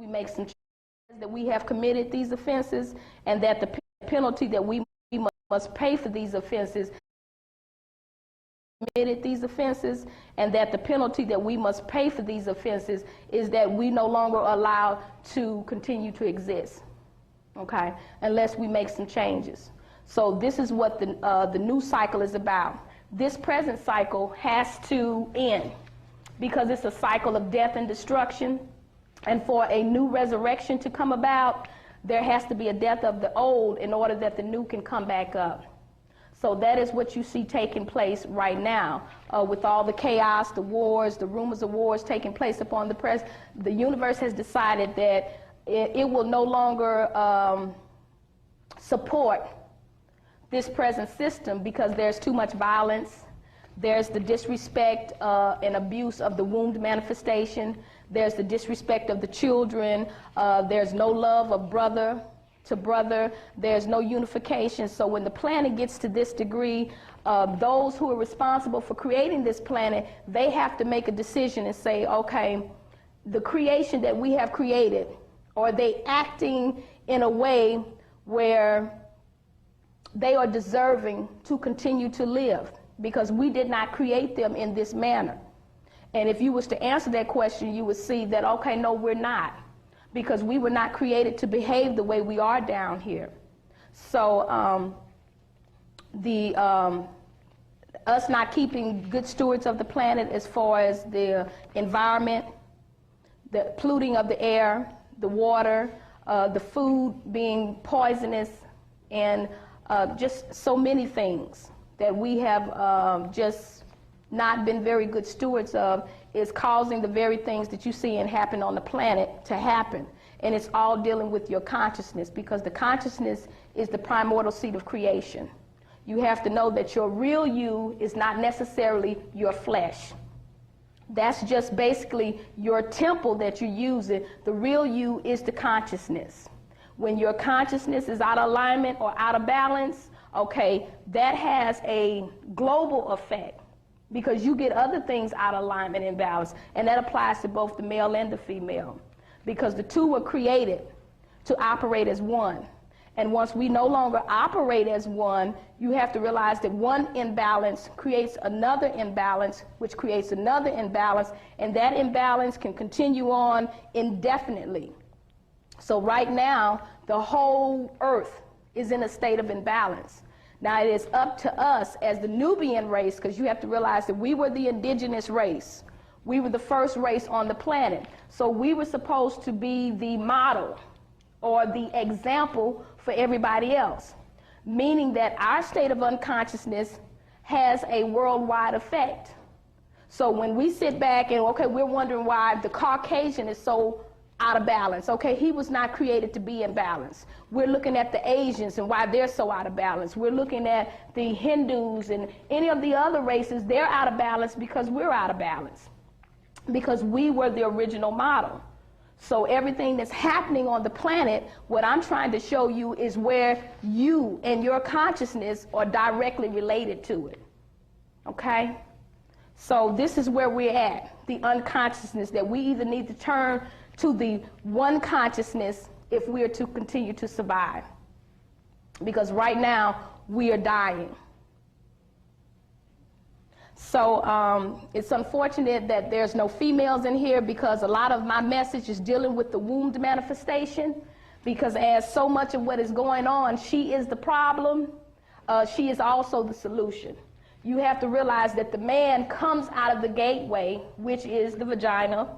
make some changes, that we have committed these offenses, and that the penalty that we must pay for these offenses committed these offenses, and that the penalty that we must pay for these offenses is that we no longer allow to continue to exist, okay, unless we make some changes. So this is what the new cycle is about. This present cycle has to end because it's a cycle of death and destruction, and for a new resurrection to come about, there has to be a death of the old in order that the new can come back up. So that is what you see taking place right now with all the chaos, the wars, the rumors of wars taking place upon the press. The universe has decided that it will no longer support this present system because there's too much violence. There's the disrespect and abuse of the womb manifestation. There's the disrespect of the children. There's no love of brother to brother. There's no unification. So when the planet gets to this degree, those who are responsible for creating this planet, they have to make a decision and say, okay, the creation that we have created, are they acting in a way where they are deserving to continue to live? Because we did not create them in this manner. And if you was to answer that question, you would see that, okay, no, we're not. Because we were not created to behave the way we are down here. So us not keeping good stewards of the planet as far as the environment, the polluting of the air, the water, the food being poisonous, and just so many things that we have just not been very good stewards of is causing the very things that you see and happen on the planet to happen. And it's all dealing with your consciousness, because the consciousness is the primordial seed of creation. You have to know that your real you is not necessarily your flesh. That's just basically your temple that you're using. The real you is the consciousness. When your consciousness is out of alignment or out of balance, okay, that has a global effect, because you get other things out of alignment and balance, and that applies to both the male and the female, because the two were created to operate as one. And once we no longer operate as one, you have to realize that one imbalance creates another imbalance, which creates another imbalance, and that imbalance can continue on indefinitely. So right now, the whole earth is in a state of imbalance. Now, it is up to us as the Nubian race, because you have to realize that we were the indigenous race. We were the first race on the planet. So we were supposed to be the model or the example for everybody else, meaning that our state of unconsciousness has a worldwide effect. So when we sit back and, okay, we're wondering why the Caucasian is so out of balance. Okay, he was not created to be in balance. We're looking at the Asians and why they're so out of balance. We're looking at the Hindus and any of the other races. They're out of balance because we're out of balance, because we were the original model. So everything that's happening on the planet, what I'm trying to show you is where you and your consciousness are directly related to it. Okay? So this is where we're at, the unconsciousness, that we either need to turn to the one consciousness if we are to continue to survive. Because right now, we are dying. So it's unfortunate that there's no females in here, because a lot of my message is dealing with the womb manifestation, because as so much of what is going on, she is the problem, she is also the solution. You have to realize that the man comes out of the gateway, which is the vagina.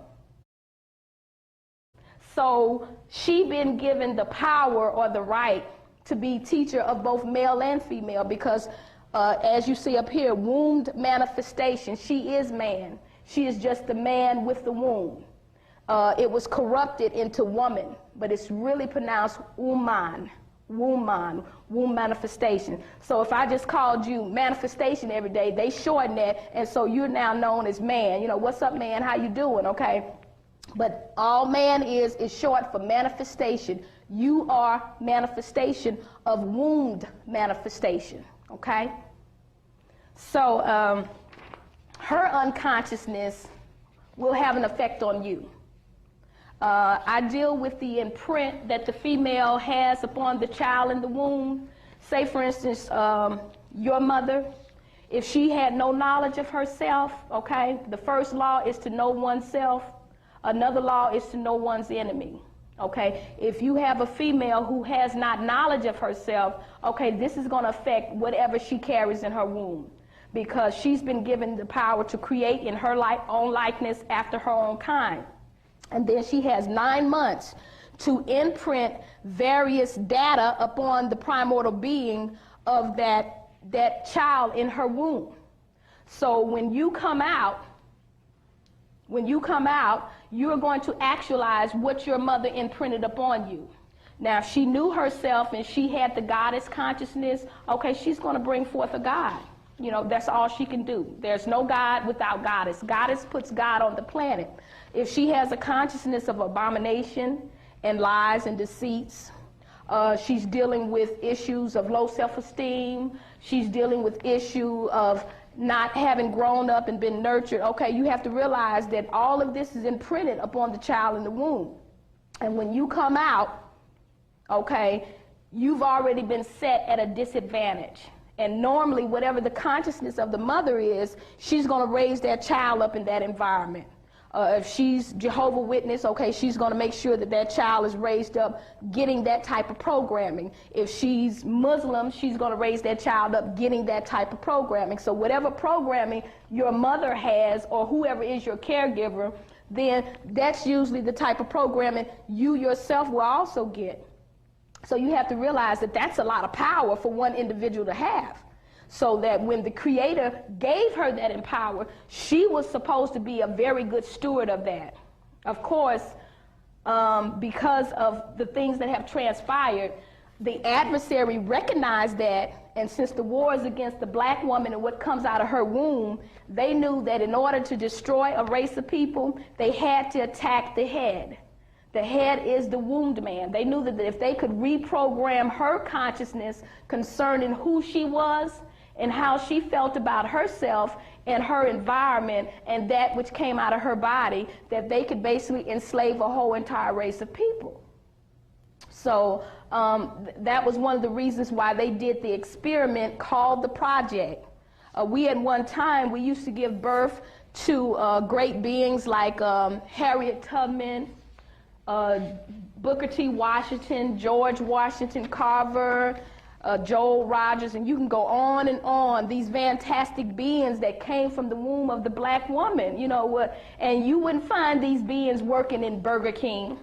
So she been given the power or the right to be teacher of both male and female, because as you see up here, womb manifestation, she is man. She is just the man with the womb. It was corrupted into woman, but it's really pronounced woman, woman, womb manifestation. So if I just called you manifestation every day, they shorten that, and so you're now known as man. You know, what's up, man? How you doing? Okay. But all man is short for manifestation. You are manifestation of wound manifestation, okay? So her unconsciousness will have an effect on you. I deal with the imprint that the female has upon the child in the womb. Say, for instance, your mother, if she had no knowledge of herself, okay, the first law is to know oneself. Another law is to know one's enemy. Okay, if you have a female who has not knowledge of herself, okay, this is going to affect whatever she carries in her womb, because she's been given the power to create in her own likeness after her own kind. And then she has 9 months to imprint various data upon the primordial being of that child in her womb. So when you come out, you're going to actualize what your mother imprinted upon you. Now, if she knew herself and she had the goddess consciousness, okay, she's going to bring forth a God. You know, that's all she can do. There's no God without goddess. Goddess puts God on the planet. If she has a consciousness of abomination and lies and deceits, she's dealing with issues of low self-esteem. She's dealing with issue of not having grown up and been nurtured. Okay, you have to realize that all of this is imprinted upon the child in the womb. And when you come out, okay, you've already been set at a disadvantage. And normally, whatever the consciousness of the mother is, she's going to raise that child up in that environment. If she's Jehovah's Witness, okay, she's going to make sure that that child is raised up getting that type of programming. If she's Muslim, she's going to raise that child up getting that type of programming. So whatever programming your mother has, or whoever is your caregiver, then that's usually the type of programming you yourself will also get. So you have to realize that that's a lot of power for one individual to have. So that when the Creator gave her that empower, she was supposed to be a very good steward of that. Of course, because of the things that have transpired, the adversary recognized that, and since the war is against the black woman and what comes out of her womb, they knew that in order to destroy a race of people, they had to attack the head. The head is the wombed man. They knew that if they could reprogram her consciousness concerning who she was and how she felt about herself and her environment and that which came out of her body, that they could basically enslave a whole entire race of people. So that was one of the reasons why they did the experiment called the Project. We at one time, we used to give birth to great beings like Harriet Tubman, Booker T. Washington, George Washington Carver, Joel Rogers, and you can go on and on, these fantastic beings that came from the womb of the black woman, you know what, and you wouldn't find these beings working in Burger King.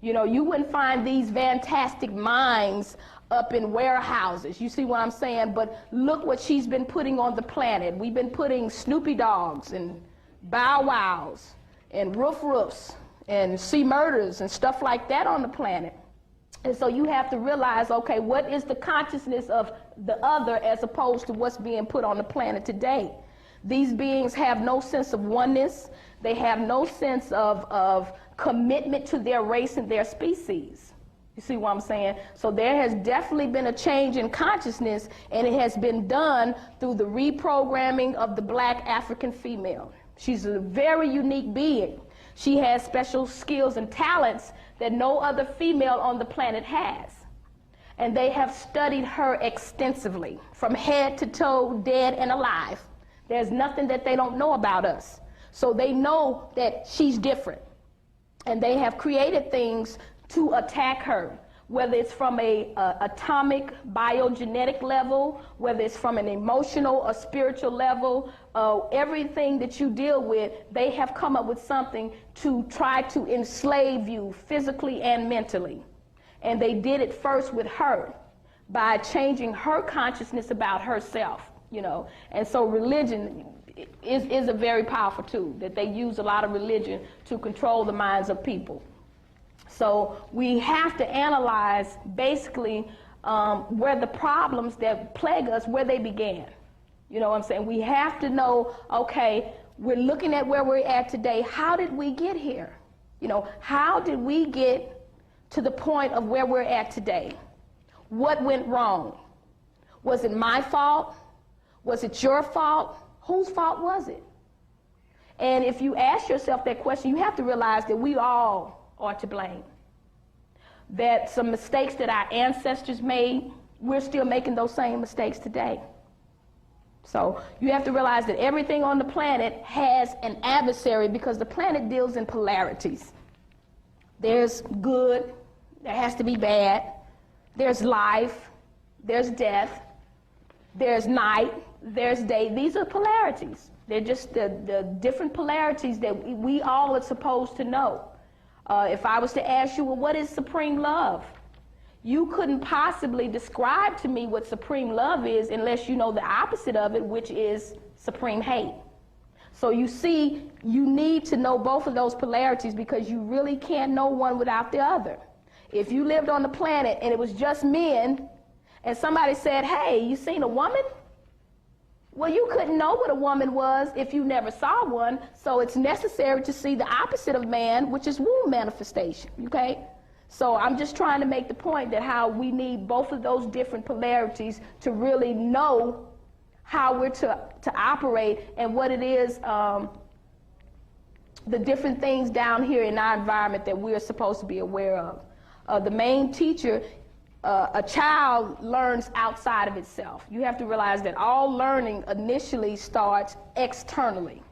You know, you wouldn't find these fantastic minds up in warehouses. You see what I'm saying? But look what she's been putting on the planet. We've been putting Snoopy Dogs and Bow Wows and Roof Roofs and C Murders and stuff like that on the planet. And so you have to realize, okay, what is the consciousness of the other as opposed to what's being put on the planet today? These beings have no sense of oneness. They have no sense of commitment to their race and their species. You see what I'm saying? So there has definitely been a change in consciousness, and it has been done through the reprogramming of the black African female. She's a very unique being. She has special skills and talents that no other female on the planet has. And they have studied her extensively, from head to toe, dead and alive. There's nothing that they don't know about us. So they know that she's different. And they have created things to attack her, whether it's from a atomic biogenetic level, whether it's from an emotional or spiritual level, everything that you deal with, they have come up with something to try to enslave you physically and mentally. And they did it first with her by changing her consciousness about herself, you know. And so religion is a very powerful tool, that they use a lot of religion to control the minds of people. So we have to analyze basically where the problems that plague us, where they began. You know what I'm saying? We have to know, okay, we're looking at where we're at today. How did we get here? You know, how did we get to the point of where we're at today? What went wrong? Was it my fault? Was it your fault? Whose fault was it? And if you ask yourself that question, you have to realize that we all are to blame. That some mistakes that our ancestors made, we're still making those same mistakes today. So you have to realize that everything on the planet has an adversary because the planet deals in polarities. There's good, there has to be bad, there's life, there's death, there's night, there's day. These are polarities. They're just the different polarities that we all are supposed to know. If I was to ask you, well, what is supreme love? You couldn't possibly describe to me what supreme love is unless you know the opposite of it, which is supreme hate. So you see, you need to know both of those polarities because you really can't know one without the other. If you lived on the planet and it was just men, and somebody said, hey, you seen a woman? Well, you couldn't know what a woman was if you never saw one, so it's necessary to see the opposite of man, which is womb manifestation, okay? So I'm just trying to make the point that how we need both of those different polarities to really know how we're to operate and what it is, the different things down here in our environment that we're supposed to be aware of. The main teacher, a child learns outside of itself. You have to realize that all learning initially starts externally,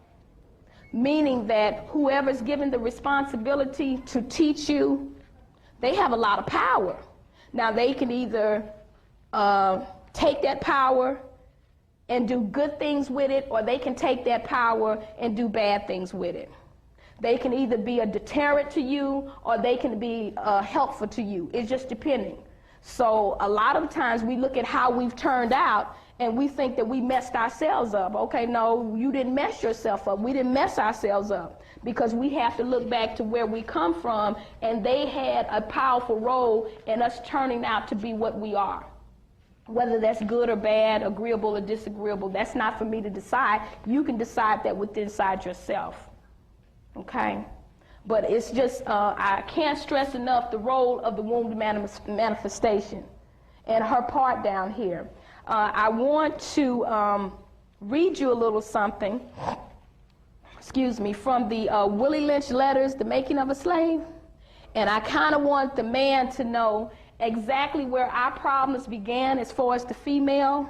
meaning that whoever's given the responsibility to teach you, they have a lot of power. Now they can either take that power and do good things with it, or they can take that power and do bad things with it. They can either be a deterrent to you or they can be helpful to you. It's just depending. So a lot of times we look at how we've turned out and we think that we messed ourselves up. Okay, no, you didn't mess yourself up. We didn't mess ourselves up because we have to look back to where we come from, and they had a powerful role in us turning out to be what we are. Whether that's good or bad, agreeable or disagreeable, that's not for me to decide. You can decide that within inside yourself. Okay? But it's just, I can't stress enough the role of the womb manifestation and her part down here. I want to read you a little something, from the Willie Lynch letters, The Making of a Slave. And I kind of want the man to know exactly where our problems began as far as the female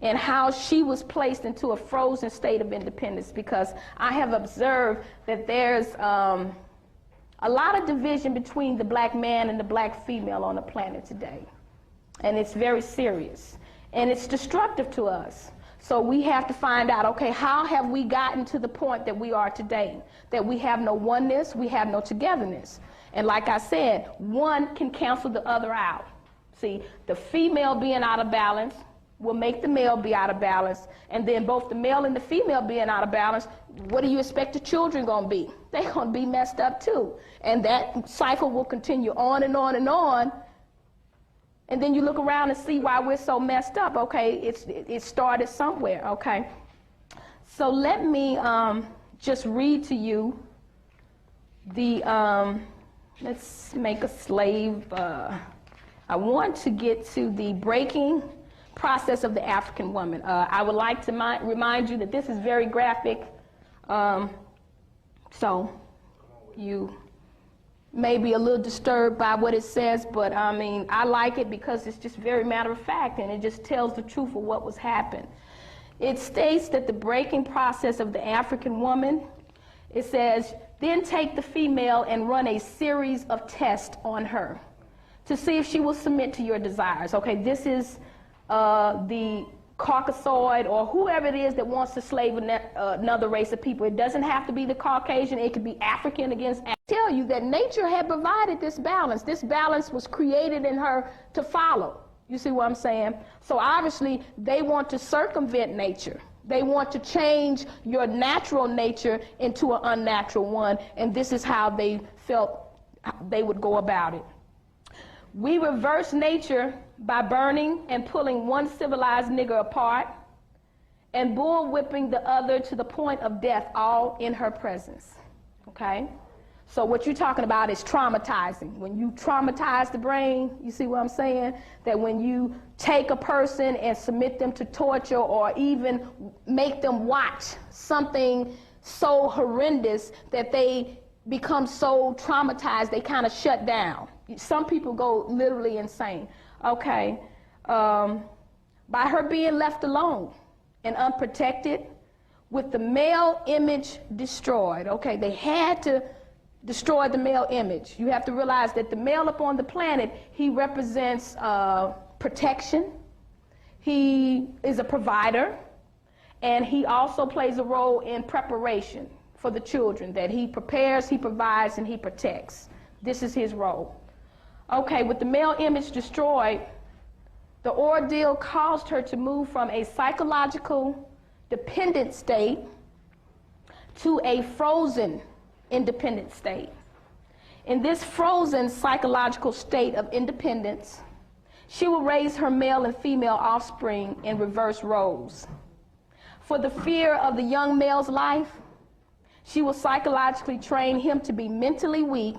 and how she was placed into a frozen state of independence, because I have observed that there's a lot of division between the black man and the black female on the planet today. And it's very serious. And it's destructive to us. So we have to find out, okay, how have we gotten to the point that we are today? That we have no oneness, we have no togetherness. And like I said, one can cancel the other out. See, the female being out of balance will make the male be out of balance. And then both the male and the female being out of balance, what do you expect the children going to be? They're going to be messed up too. And that cycle will continue on and on and on. And then you look around and see why we're so messed up. Okay, it started somewhere, okay? So let me just read to you the, let's make a slave. I want to get to the breaking process of the African woman. I would like to remind you that this is very graphic. So you may be a little disturbed by what it says, but I mean, I like it because it's just very matter of fact, and it just tells the truth of what was happened. It states that the breaking process of the African woman, it says, then take the female and run a series of tests on her to see if she will submit to your desires. Okay, this is the Caucasoid or whoever it is that wants to slave another race of people. It doesn't have to be the Caucasian. It could be African against African. I tell you that nature had provided this balance. This balance was created in her to follow. You see what I'm saying? So obviously they want to circumvent nature. They want to change your natural nature into an unnatural one, and this is how they felt they would go about it. We reverse nature by burning and pulling one civilized nigger apart and bullwhipping the other to the point of death, all in her presence. Okay? So what you're talking about is traumatizing. When you traumatize the brain, you see what I'm saying? That when you take a person and submit them to torture or even make them watch something so horrendous that they become so traumatized they kind of shut down. Some people go literally insane. Okay, by her being left alone and unprotected, with the male image destroyed. Okay, they had to destroy the male image. You have to realize that the male upon the planet, he represents protection. He is a provider, and he also plays a role in preparation for the children, that he prepares, he provides, and he protects. This is his role. Okay, with the male image destroyed, the ordeal caused her to move from a psychological dependent state to a frozen independent state. In this frozen psychological state of independence, she will raise her male and female offspring in reverse roles. For the fear of the young male's life, she will psychologically train him to be mentally weak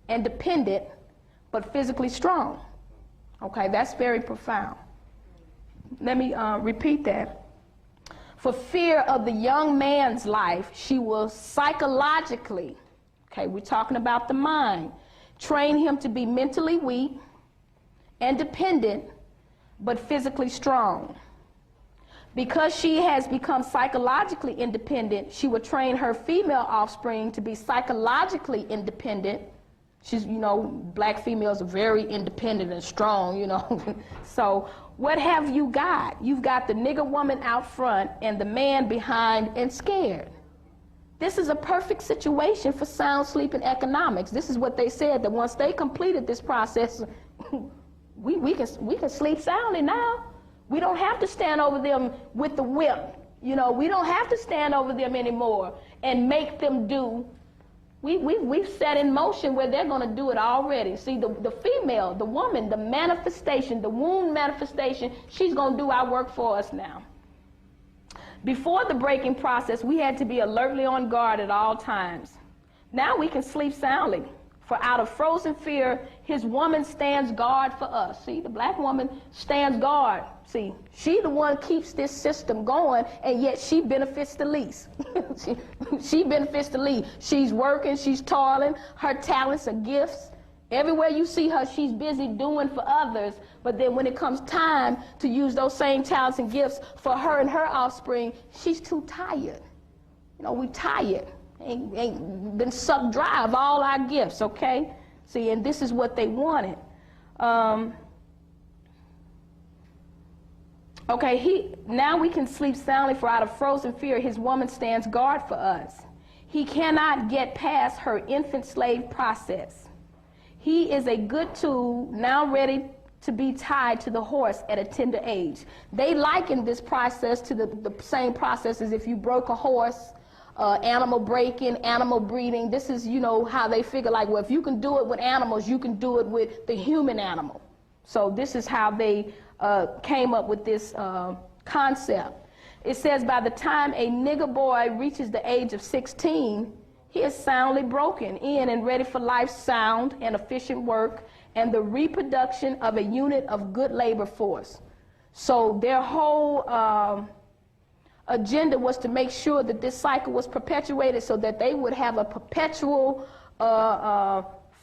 and dependent, but physically strong. Okay, that's very profound. Let me repeat that. For fear of the young man's life, she will psychologically, okay, we're talking about the mind, train him to be mentally weak and dependent, but physically strong. Because she has become psychologically independent, she will train her female offspring to be psychologically independent. She's, you know, black females are very independent and strong, you know. So what have you got? You've got the nigger woman out front and the man behind and scared. This is a perfect situation for sound sleep and economics. This is what they said, that once they completed this process, we can sleep soundly now. We don't have to stand over them with the whip. You know, we don't have to stand over them anymore and make them do. We've set in motion where they're going to do it already. See, the female, the woman, the manifestation, the womb manifestation, she's going to do our work for us now. Before the breaking process, we had to be alertly on guard at all times. Now we can sleep soundly. For out of frozen fear, his woman stands guard for us. See, the black woman stands guard. See, she the one keeps this system going, and yet she benefits the least. she benefits the least. She's working, she's toiling, her talents are gifts. Everywhere you see her, she's busy doing for others, but then when it comes time to use those same talents and gifts for her and her offspring, she's too tired. You know, we tired. Ain't been sucked dry of all our gifts, okay? See, and this is what they wanted. Okay, now we can sleep soundly, for out of frozen fear, his woman stands guard for us. He cannot get past her infant slave process. He is a good tool, now ready to be tied to the horse at a tender age. They liken this process to the same process as if you broke a horse. Animal breaking, animal breeding. This is, you know, how they figure, like, well, if you can do it with animals, you can do it with the human animal. So this is how they came up with this concept. It says by the time a nigger boy reaches the age of 16, he is soundly broken in and ready for life's sound and efficient work and the reproduction of a unit of good labor force. So their whole agenda was to make sure that this cycle was perpetuated so that they would have a perpetual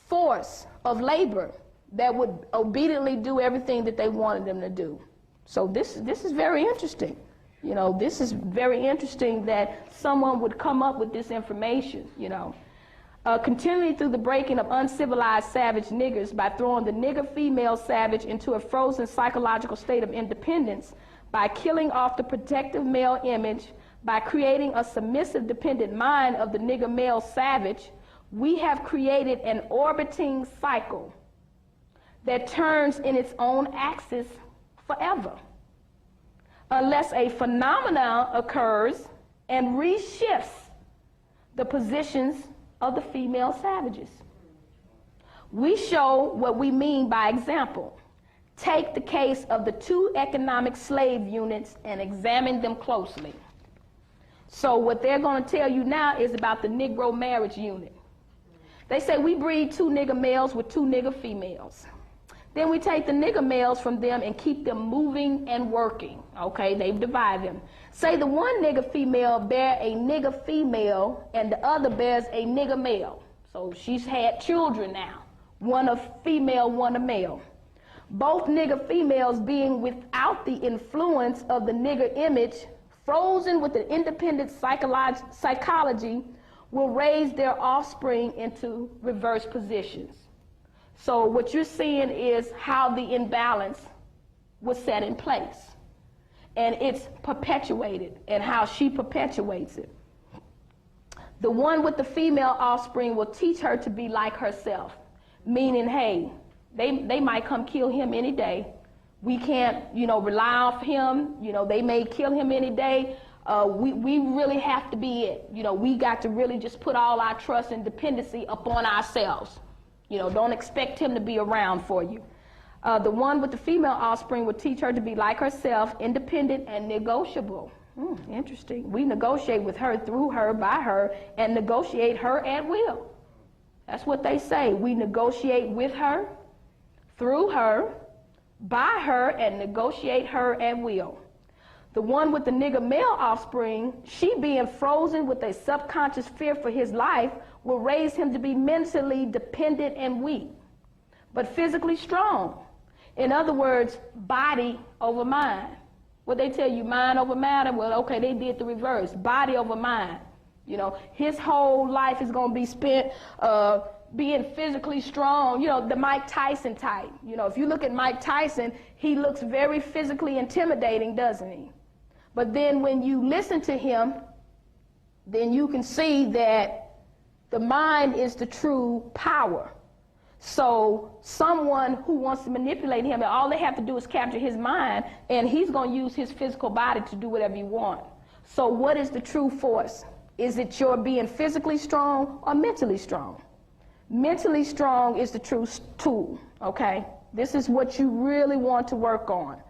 force of labor that would obediently do everything that they wanted them to do. So this is very interesting. You know, this is very interesting that someone would come up with this information, you know. Continuing through the breaking of uncivilized savage niggers by throwing the nigger female savage into a frozen psychological state of independence, by killing off the protective male image, by creating a submissive dependent mind of the nigger male savage, we have created an orbiting cycle that turns in its own axis forever, unless a phenomenon occurs and reshifts the positions of the female savages. We show what we mean by example. Take the case of the two economic slave units and examine them closely. So what they're going to tell you now is about the Negro marriage unit. They say we breed two nigger males with two nigger females. Then we take the nigger males from them and keep them moving and working. Okay, they've divided them. Say the one nigger female bear a nigger female and the other bears a nigger male. So she's had children now. One a female, one a male. Both nigger females being without the influence of the nigger image, frozen with an independent psychology, will raise their offspring into reverse positions. So what you're seeing is how the imbalance was set in place. And it's perpetuated, and how she perpetuates it. The one with the female offspring will teach her to be like herself, meaning, hey, they might come kill him any day. We can't, rely off him. They may kill him any day. We really have to be it. We got to really just put all our trust and dependency upon ourselves. Don't expect him to be around for you. The one with the female offspring will teach her to be like herself, independent and negotiable. Interesting. We negotiate with her, through her, by her, and negotiate her at will. That's what they say. We negotiate with her, through her, by her, and negotiate her at will. The one with the nigger male offspring, she being frozen with a subconscious fear for his life, will raise him to be mentally dependent and weak, but physically strong. In other words, body over mind. What they tell you, mind over matter? Well, okay, they did the reverse, body over mind. His whole life is going to be spent being physically strong, the Mike Tyson type. If you look at Mike Tyson, he looks very physically intimidating, doesn't he? But then when you listen to him, then you can see that the mind is the true power. So someone who wants to manipulate him, all they have to do is capture his mind, and he's going to use his physical body to do whatever you want. So what is the true force? Is it your being physically strong or mentally strong? Mentally strong is the true tool, okay? This is what you really want to work on,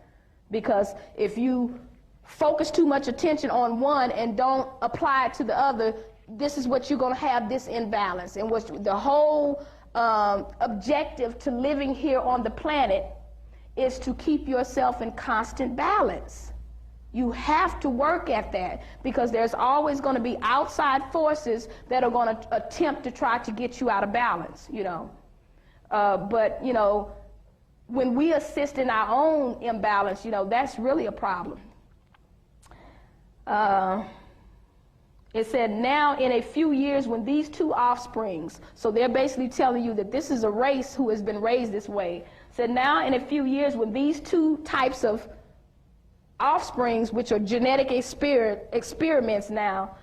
because if you focus too much attention on one and don't apply it to the other, this is what you're going to have, this imbalance. And what's the whole objective to living here on the planet is to keep yourself in constant balance. You have to work at that, because there's always going to be outside forces that are going to attempt to try to get you out of balance, But, when we assist in our own imbalance, that's really a problem. It said, now in a few years when these two offsprings, so they're basically telling you that this is a race who has been raised this way. Said, now in a few years when these two types of offsprings, which are genetic experiments now,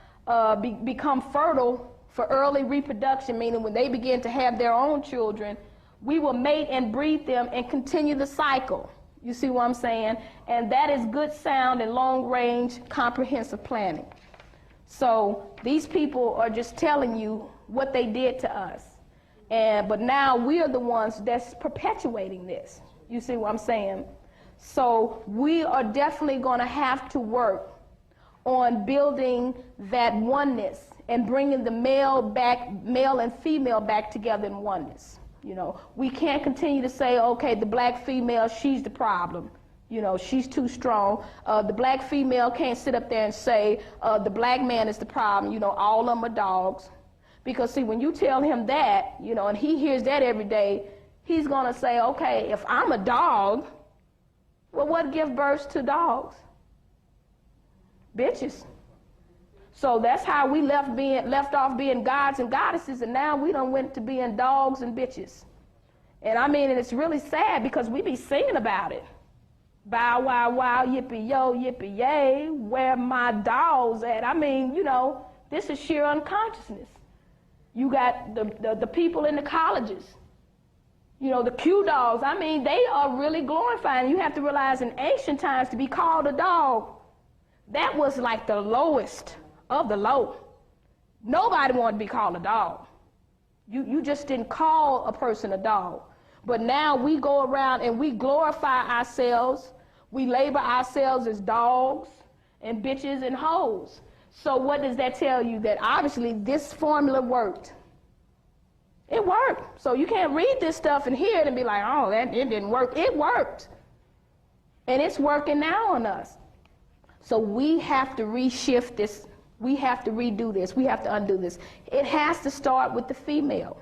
become fertile for early reproduction, meaning when they begin to have their own children, we will mate and breed them and continue the cycle. You see what I'm saying? And that is good, sound, and long-range comprehensive planning. So these people are just telling you what they did to us. But now we are the ones that's perpetuating this. You see what I'm saying? So we are definitely going to have to work on building that oneness and bringing the male and female back together in oneness. We can't continue to say, okay, the black female, she's the problem. She's too strong. The black female can't sit up there and say, the black man is the problem. All of them are dogs. Because, see, when you tell him that, and he hears that every day, he's going to say, okay, if I'm a dog, well, what gives birth to dogs? Bitches. So that's how we left off being gods and goddesses, and now we done went to being dogs and bitches. And I mean, and it's really sad because we be singing about it. Bow, wow, wow, yippee, yo, yippee, yay, where my dogs at? I mean, this is sheer unconsciousness. You got the people in the colleges, the Q dogs. I mean, they are really glorifying. You have to realize in ancient times to be called a dog, that was like the lowest of the low. Nobody wanted to be called a dog. You just didn't call a person a dog. But now we go around and we glorify ourselves. We label ourselves as dogs and bitches and hoes. So what does that tell you? That obviously this formula worked. It worked. So you can't read this stuff and hear it and be like, oh, it didn't work. It worked. And it's working now on us. So we have to reshift this. We have to redo this. We have to undo this. It has to start with the female.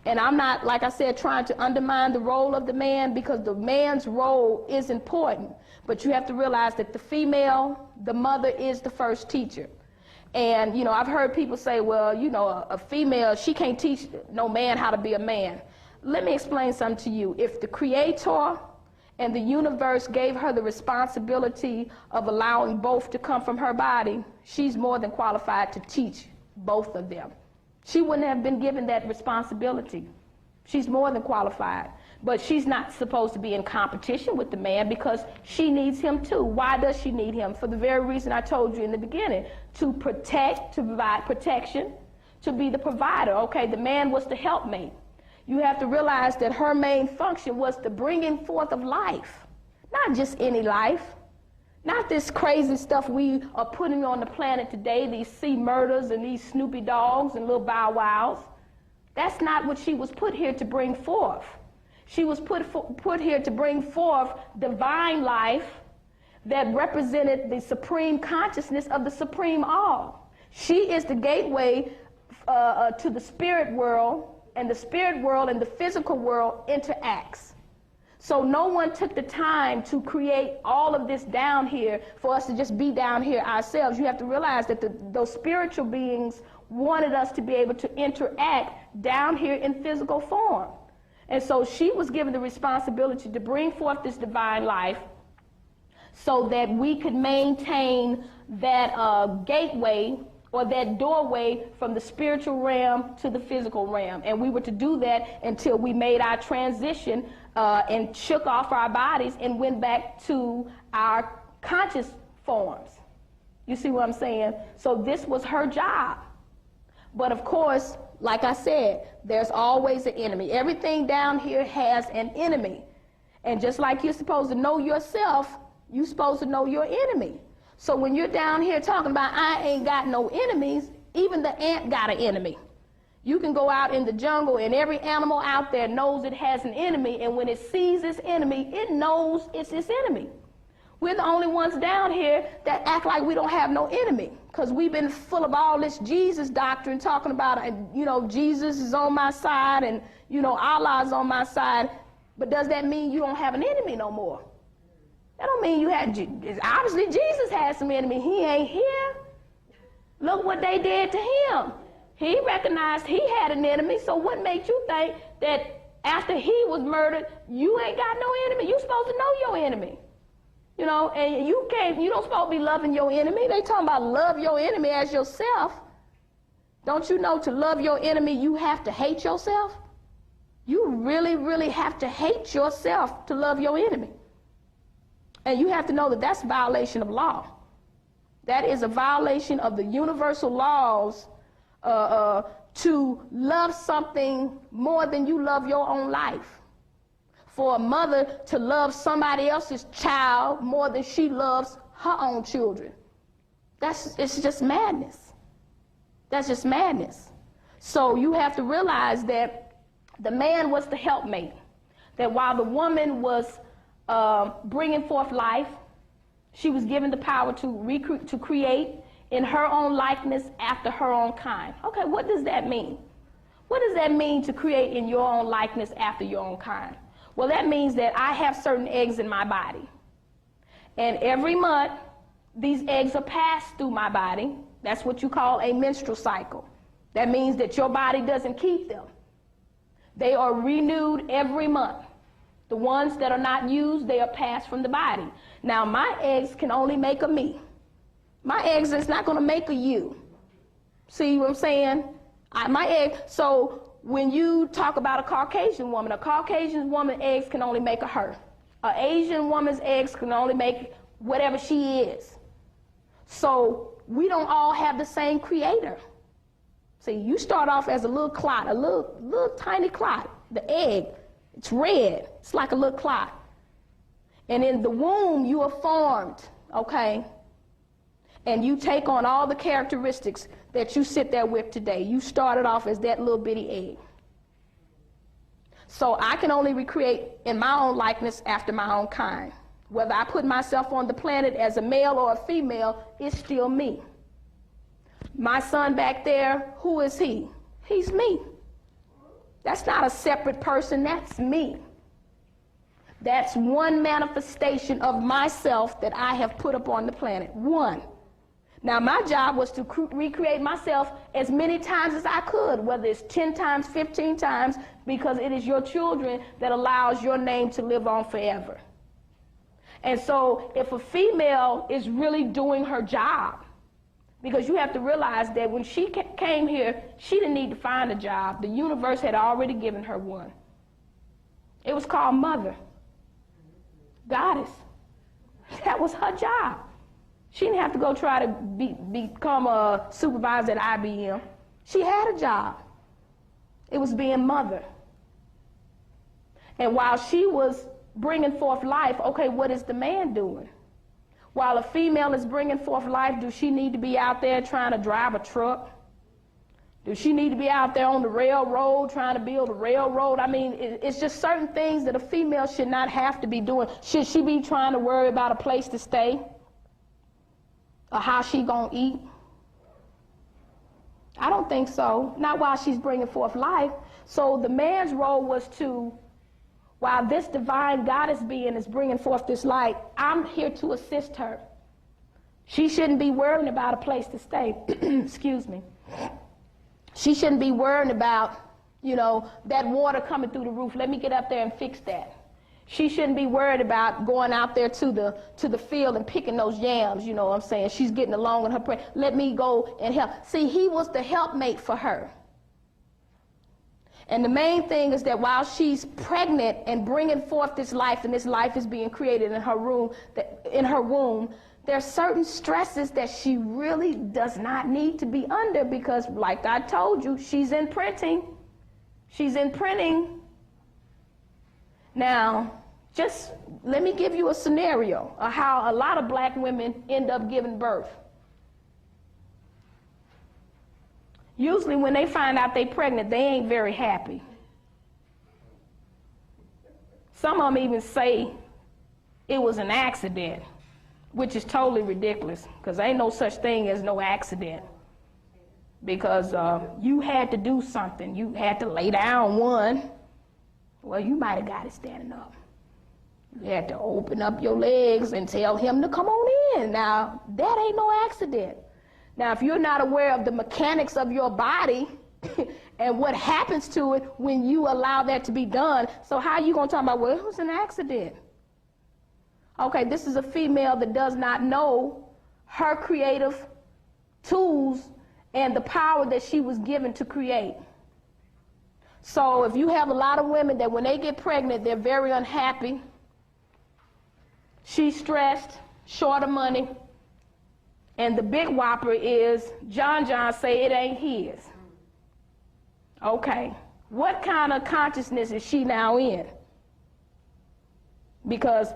And I'm not, like I said, trying to undermine the role of the man, because the man's role is important. But you have to realize that the female, the mother, is the first teacher. And, you know, I've heard people say, well, you know, a female, she can't teach no man how to be a man. Let me explain something to you. If the Creator and the universe gave her the responsibility of allowing both to come from her body, she's more than qualified to teach both of them. She wouldn't have been given that responsibility. She's more than qualified. But she's not supposed to be in competition with the man, because she needs him too. Why does she need him? For the very reason I told you in the beginning. To protect, to provide protection, to be the provider. Okay, the man was the helpmate. You have to realize that her main function was the bringing forth of life. Not just any life. Not this crazy stuff we are putting on the planet today, these sea murders and these Snoopy dogs and little Bow Wows. That's not what she was put here to bring forth. She was put here to bring forth divine life that represented the supreme consciousness of the supreme all. She is the gateway to the spirit world, and the spirit world and the physical world interacts. So no one took the time to create all of this down here for us to just be down here ourselves. You have to realize that those spiritual beings wanted us to be able to interact down here in physical form. And so she was given the responsibility to bring forth this divine life so that we could maintain that gateway or that doorway from the spiritual realm to the physical realm. And we were to do that until we made our transition and shook off our bodies and went back to our conscious forms. You see what I'm saying? So this was her job. But of course, like I said, there's always an enemy. Everything down here has an enemy. And just like you're supposed to know yourself, you're supposed to know your enemy. So when you're down here talking about, I ain't got no enemies, even the ant got an enemy. You can go out in the jungle and every animal out there knows it has an enemy, and when it sees its enemy, it knows it's its enemy. We're the only ones down here that act like we don't have no enemy, because we've been full of all this Jesus doctrine, talking about, you know, Jesus is on my side and, you know, Allah's on my side. But does that mean you don't have an enemy no more? That don't mean you had, obviously Jesus had some enemy. He ain't here. Look what they did to him. He recognized he had an enemy, so what makes you think that after he was murdered, you ain't got no enemy? You supposed to know your enemy. You know, and you don't supposed to be loving your enemy. They talking about love your enemy as yourself. Don't you know to love your enemy, you have to hate yourself? You really, really have to hate yourself to love your enemy. And you have to know that that's a violation of law. That is a violation of the universal laws to love something more than you love your own life. For a mother to love somebody else's child more than she loves her own children. It's just madness. That's just madness. So you have to realize that the man was the helpmate. That while the woman was bringing forth life, she was given the power to create in her own likeness after her own kind. Okay, what does that mean? What does that mean to create in your own likeness after your own kind? Well, that means that I have certain eggs in my body. And every month, these eggs are passed through my body. That's what you call a menstrual cycle. That means that your body doesn't keep them. They are renewed every month. The ones that are not used, they are passed from the body. Now, my eggs can only make a me. My eggs is not going to make a you. See what I'm saying? My egg. So when you talk about a Caucasian woman eggs can only make a her. An Asian woman's eggs can only make whatever she is. So we don't all have the same creator. See, you start off as a little clot, a little tiny clot, the egg. It's red. It's like a little clot. And in the womb, you are formed, okay? And you take on all the characteristics that you sit there with today. You started off as that little bitty egg. So I can only recreate in my own likeness after my own kind. Whether I put myself on the planet as a male or a female, it's still me. My son back there, who is he? He's me. That's not a separate person, that's me. That's one manifestation of myself that I have put up on the planet, one. Now my job was to recreate myself as many times as I could, whether it's 10 times, 15 times, because it is your children that allows your name to live on forever. And so if a female is really doing her job, because you have to realize that when she came here, she didn't need to find a job. The universe had already given her one. It was called mother, goddess. That was her job. She didn't have to go try to become a supervisor at IBM. She had a job. It was being mother. And while she was bringing forth life, okay, what is the man doing? While a female is bringing forth life, does she need to be out there trying to drive a truck? Does she need to be out there on the railroad trying to build a railroad? I mean, it's just certain things that a female should not have to be doing. Should she be trying to worry about a place to stay? Or how she gonna eat? I don't think so. Not while she's bringing forth life. So the man's role was to, while this divine goddess being is bringing forth this light, I'm here to assist her. She shouldn't be worrying about a place to stay. Excuse me. She shouldn't be worrying about, you know, that water coming through the roof. Let me get up there and fix that. She shouldn't be worried about going out there to the field and picking those yams, you know what I'm saying? She's getting along in her prayer. Let me go and help. See, he was the helpmate for her. And the main thing is that while she's pregnant and bringing forth this life, and this life is being created in her womb, there's certain stresses that she really does not need to be under, because like I told you, she's imprinting. She's imprinting. Now, just let me give you a scenario of how a lot of black women end up giving birth. Usually when they find out they're pregnant, they ain't very happy. Some of them even say it was an accident, which is totally ridiculous, because ain't no such thing as no accident. Because you had to do something. You had to lay down one. Well, you might have got it standing up. You had to open up your legs and tell him to come on in. Now, that ain't no accident. Now, if you're not aware of the mechanics of your body and what happens to it when you allow that to be done, so how are you going to talk about, well, it was an accident? Okay, this is a female that does not know her creative tools and the power that she was given to create. So if you have a lot of women that when they get pregnant, they're very unhappy, she's stressed, short of money, and the big whopper is John say it ain't his. Okay, what kind of consciousness is she now in? Because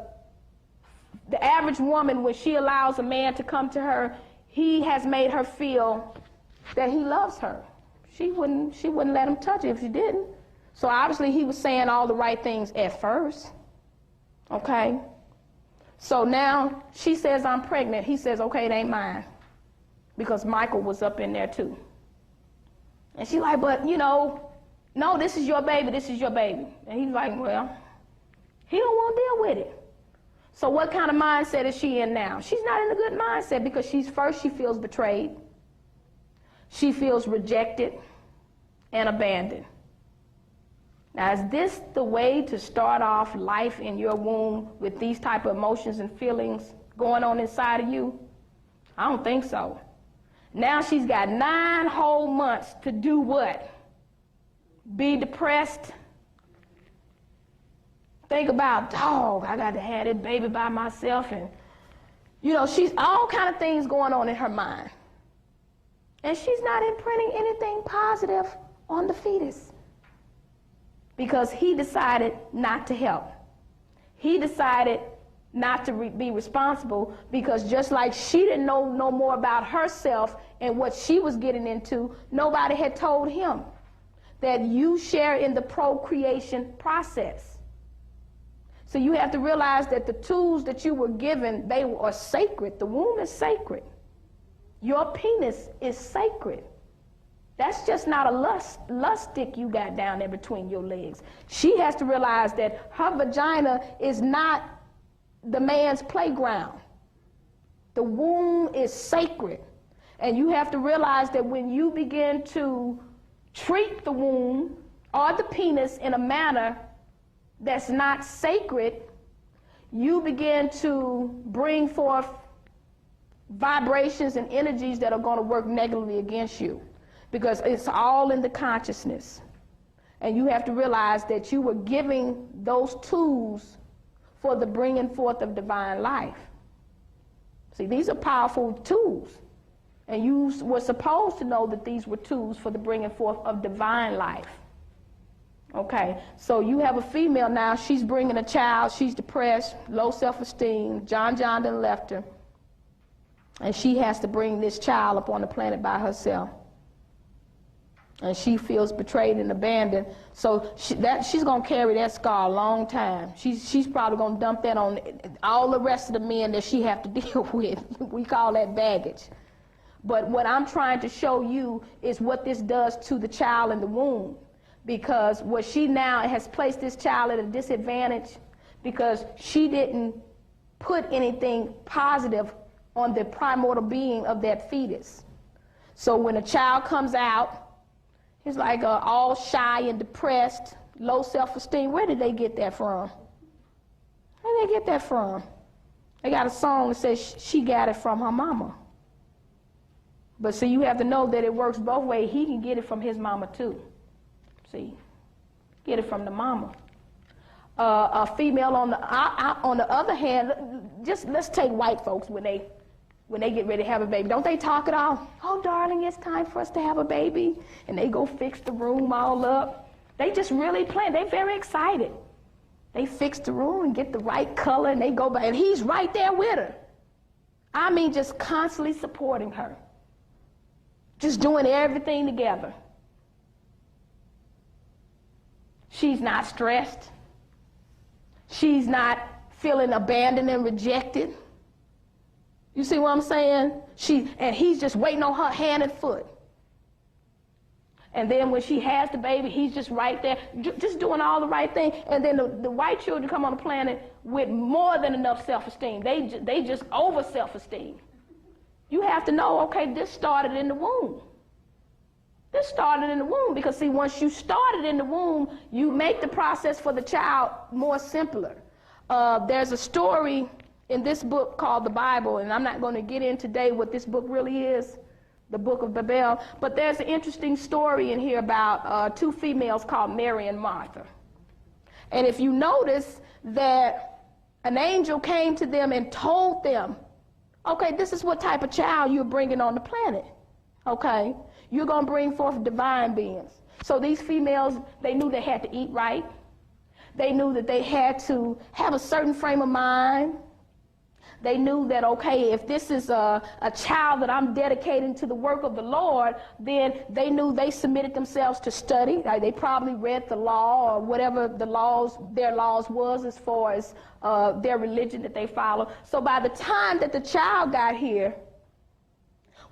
the average woman, when she allows a man to come to her, he has made her feel that he loves her. She wouldn't let him touch it if she didn't. So obviously he was saying all the right things at first. Okay? So now she says, I'm pregnant. He says, okay, it ain't mine. Because Michael was up in there too. And she's like, but you know, no, this is your baby, this is your baby. And he's like, well, he don't want to deal with it. So what kind of mindset is she in now? She's not in a good mindset, because she feels betrayed. She feels rejected and abandoned. Now, is this the way to start off life in your womb, with these type of emotions and feelings going on inside of you? I don't think so. Now she's got 9 whole months to do what? Be depressed. Think about, dog, I got to have this baby by myself. And, you know, she's all kind of things going on in her mind. And she's not imprinting anything positive on the fetus, because he decided not to help. He decided not to be responsible, because just like she didn't know no more about herself and what she was getting into, nobody had told him. that you share in the procreation process. So you have to realize that the tools that you were given, they are sacred. The womb is sacred. Your penis is sacred. That's just not a lust stick you got down there between your legs. She has to realize that her vagina is not the man's playground. The womb is sacred. And you have to realize that when you begin to treat the womb or the penis in a manner that's not sacred, you begin to bring forth vibrations and energies that are going to work negatively against you, because it's all in the consciousness. And you have to realize that you were giving those tools for the bringing forth of divine life. See, these are powerful tools. And you were supposed to know that these were tools for the bringing forth of divine life. Okay, so you have a female now, she's bringing a child, she's depressed, low self-esteem, John done left her, and she has to bring this child up on the planet by herself. And she feels betrayed and abandoned, so she's going to carry that scar a long time. She's probably going to dump that on all the rest of the men that she have to deal with. We call that baggage. But what I'm trying to show you is what this does to the child in the womb. Because what she now has placed this child at a disadvantage because she didn't put anything positive on the primordial being of that fetus. So when a child comes out, he's like all shy and depressed, low self-esteem. Where did they get that from? Where did they get that from? They got a song that says she got it from her mama. But see, you have to know that it works both ways. He can get it from his mama too. See, get it from the mama. A female on the other hand, just let's take white folks when they get ready to have a baby. Don't they talk it all? Oh, darling, it's time for us to have a baby. And they go fix the room all up. They just really plan. They're very excited. They fix the room and get the right color, and they go by, and he's right there with her. I mean, just constantly supporting her. Just doing everything together. She's not stressed. She's not feeling abandoned and rejected. You see what I'm saying? And he's just waiting on her hand and foot. And then when she has the baby, he's just right there, just doing all the right thing. And then the white children come on the planet with more than enough self-esteem. They just over self-esteem. You have to know, okay, this started in the womb. This started in the womb because, see, once you started in the womb, you make the process for the child more simpler. There's a story in this book called the Bible, and I'm not going to get in today what this book really is, the book of Babel, but there's an interesting story in here about two females called Mary and Martha. And if you notice that an angel came to them and told them, okay, this is what type of child you're bringing on the planet, okay? You're going to bring forth divine beings. So these females, they knew they had to eat right. They knew that they had to have a certain frame of mind. They knew that, okay, if this is a child that I'm dedicating to the work of the Lord, then they knew they submitted themselves to study. They probably read the law or whatever their laws was as far as their religion that they follow. So by the time that the child got here,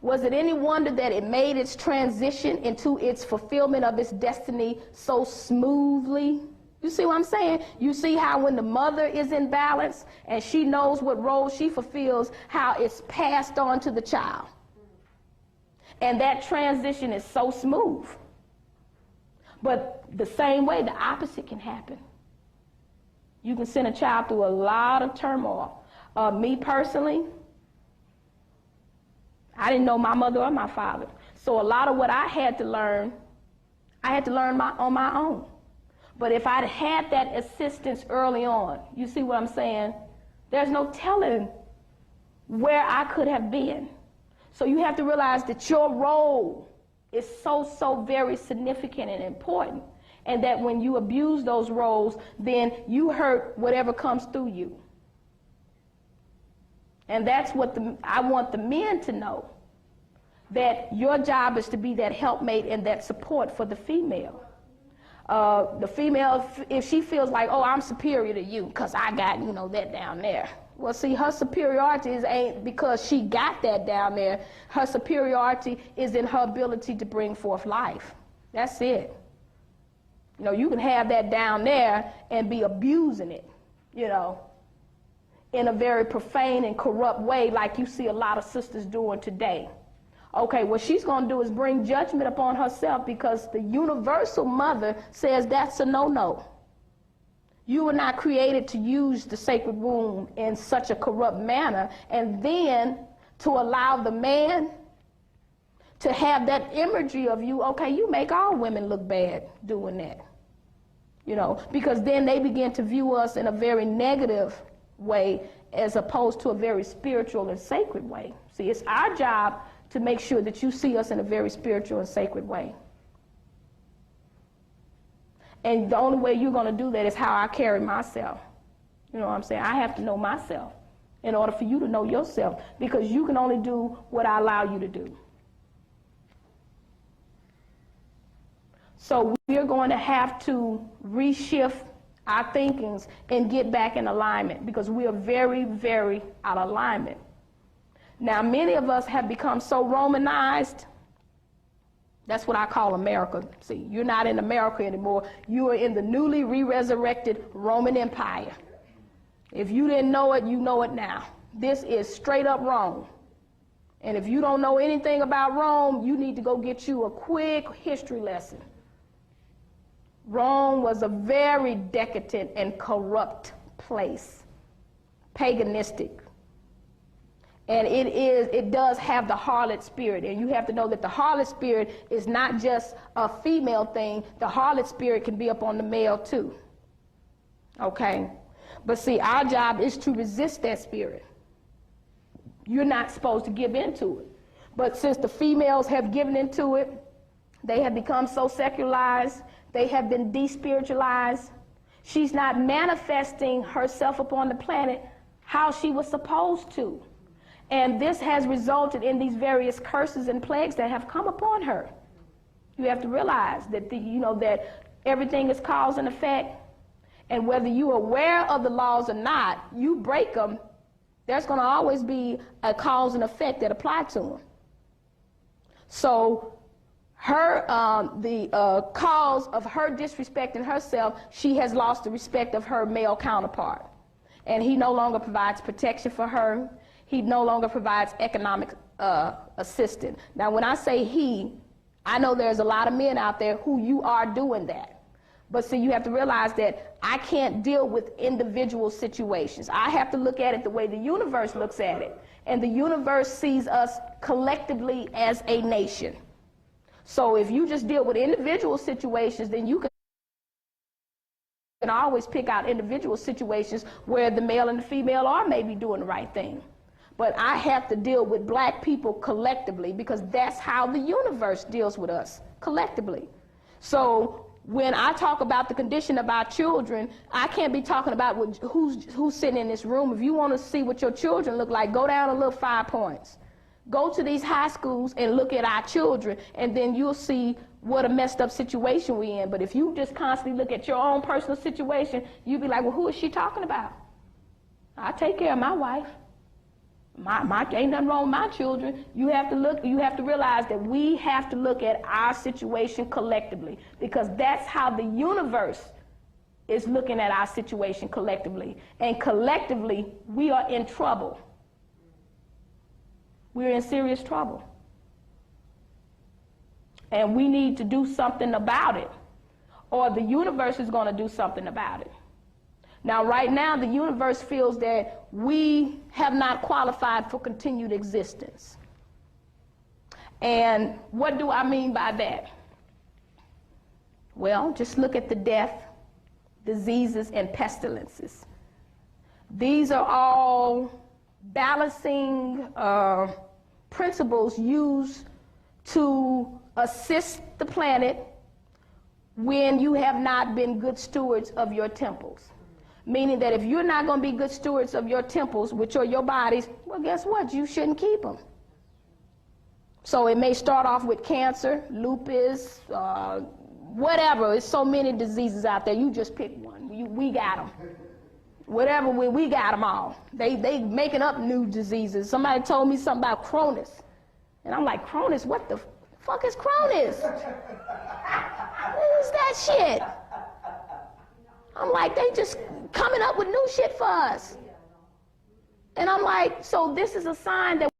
was it any wonder that it made its transition into its fulfillment of its destiny so smoothly? You see what I'm saying? You see how when the mother is in balance and she knows what role she fulfills, how it's passed on to the child. And that transition is so smooth. But the same way, the opposite can happen. You can send a child through a lot of turmoil. Me personally, I didn't know my mother or my father. So a lot of what I had to learn on my own. But if I'd had that assistance early on, you see what I'm saying? There's no telling where I could have been. So you have to realize that your role is so very significant and important. And that when you abuse those roles, then you hurt whatever comes through you. And that's what I want the men to know, that your job is to be that helpmate and that support for the female. The female, if she feels like, oh, I'm superior to you because I got, that down there. Well, see, her superiority ain't because she got that down there. Her superiority is in her ability to bring forth life. That's it. You can have that down there and be abusing it, in a very profane and corrupt way like you see a lot of sisters doing today. Okay, what she's going to do is bring judgment upon herself because the universal mother says that's a no-no. You were not created to use the sacred womb in such a corrupt manner and then to allow the man to have that imagery of you. Okay, you make all women look bad doing that. Because then they begin to view us in a very negative way as opposed to a very spiritual and sacred way. See, it's our job to make sure that you see us in a very spiritual and sacred way. And the only way you're going to do that is how I carry myself. You know what I'm saying? I have to know myself in order for you to know yourself, because you can only do what I allow you to do. So we're going to have to reshift our thinkings and get back in alignment because we are very, very out of alignment. Now, many of us have become so Romanized. That's what I call America. See, you're not in America anymore. You are in the newly re-resurrected Roman Empire. If you didn't know it, you know it now. This is straight up Rome. And if you don't know anything about Rome, you need to go get you a quick history lesson. Rome was a very decadent and corrupt place, paganistic. And it does have the harlot spirit. And you have to know that the harlot spirit is not just a female thing. The harlot spirit can be up on the male too. Okay? But see, our job is to resist that spirit. You're not supposed to give into it. But since the females have given into it, they have become so secularized, they have been despiritualized. She's not manifesting herself upon the planet how she was supposed to. And this has resulted in these various curses and plagues that have come upon her. You have to realize that that everything is cause and effect, and whether you're aware of the laws or not, you break them, there's going to always be a cause and effect that apply to them. So the cause of her disrespecting herself, she has lost the respect of her male counterpart. And he no longer provides protection for her. He no longer provides economic assistance. Now, when I say he, I know there's a lot of men out there who you are doing that. But see, you have to realize that I can't deal with individual situations. I have to look at it the way the universe looks at it. And the universe sees us collectively as a nation. So if you just deal with individual situations, then you can always pick out individual situations where the male and the female are maybe doing the right thing. But I have to deal with black people collectively because that's how the universe deals with us, collectively. So when I talk about the condition of our children, I can't be talking about who's sitting in this room. If you want to see what your children look like, go down a little 5 points. Go to these high schools and look at our children, and then you'll see what a messed up situation we're in. But if you just constantly look at your own personal situation, you'll be like, well, who is she talking about? I take care of my wife. Ain't nothing wrong with my children. You have to realize that we have to look at our situation collectively, because that's how the universe is looking at our situation collectively. And collectively, we are in trouble. We're in serious trouble. And we need to do something about it, or the universe is going to do something about it. Now, right now, the universe feels that we have not qualified for continued existence. And what do I mean by that? Well, just look at the death, diseases, and pestilences. These are all balancing principles used to assist the planet when you have not been good stewards of your temples. Meaning that if you're not going to be good stewards of your temples, which are your bodies, well, guess what? You shouldn't keep them. So it may start off with cancer, lupus, whatever. It's so many diseases out there. You just pick one. We got them. Whatever, we got them all. They making up new diseases. Somebody told me something about Cronus. And I'm like, Cronus? What the fuck is Cronus? What is that shit? I'm like, they just coming up with new shit for us. And I'm like, so this is a sign that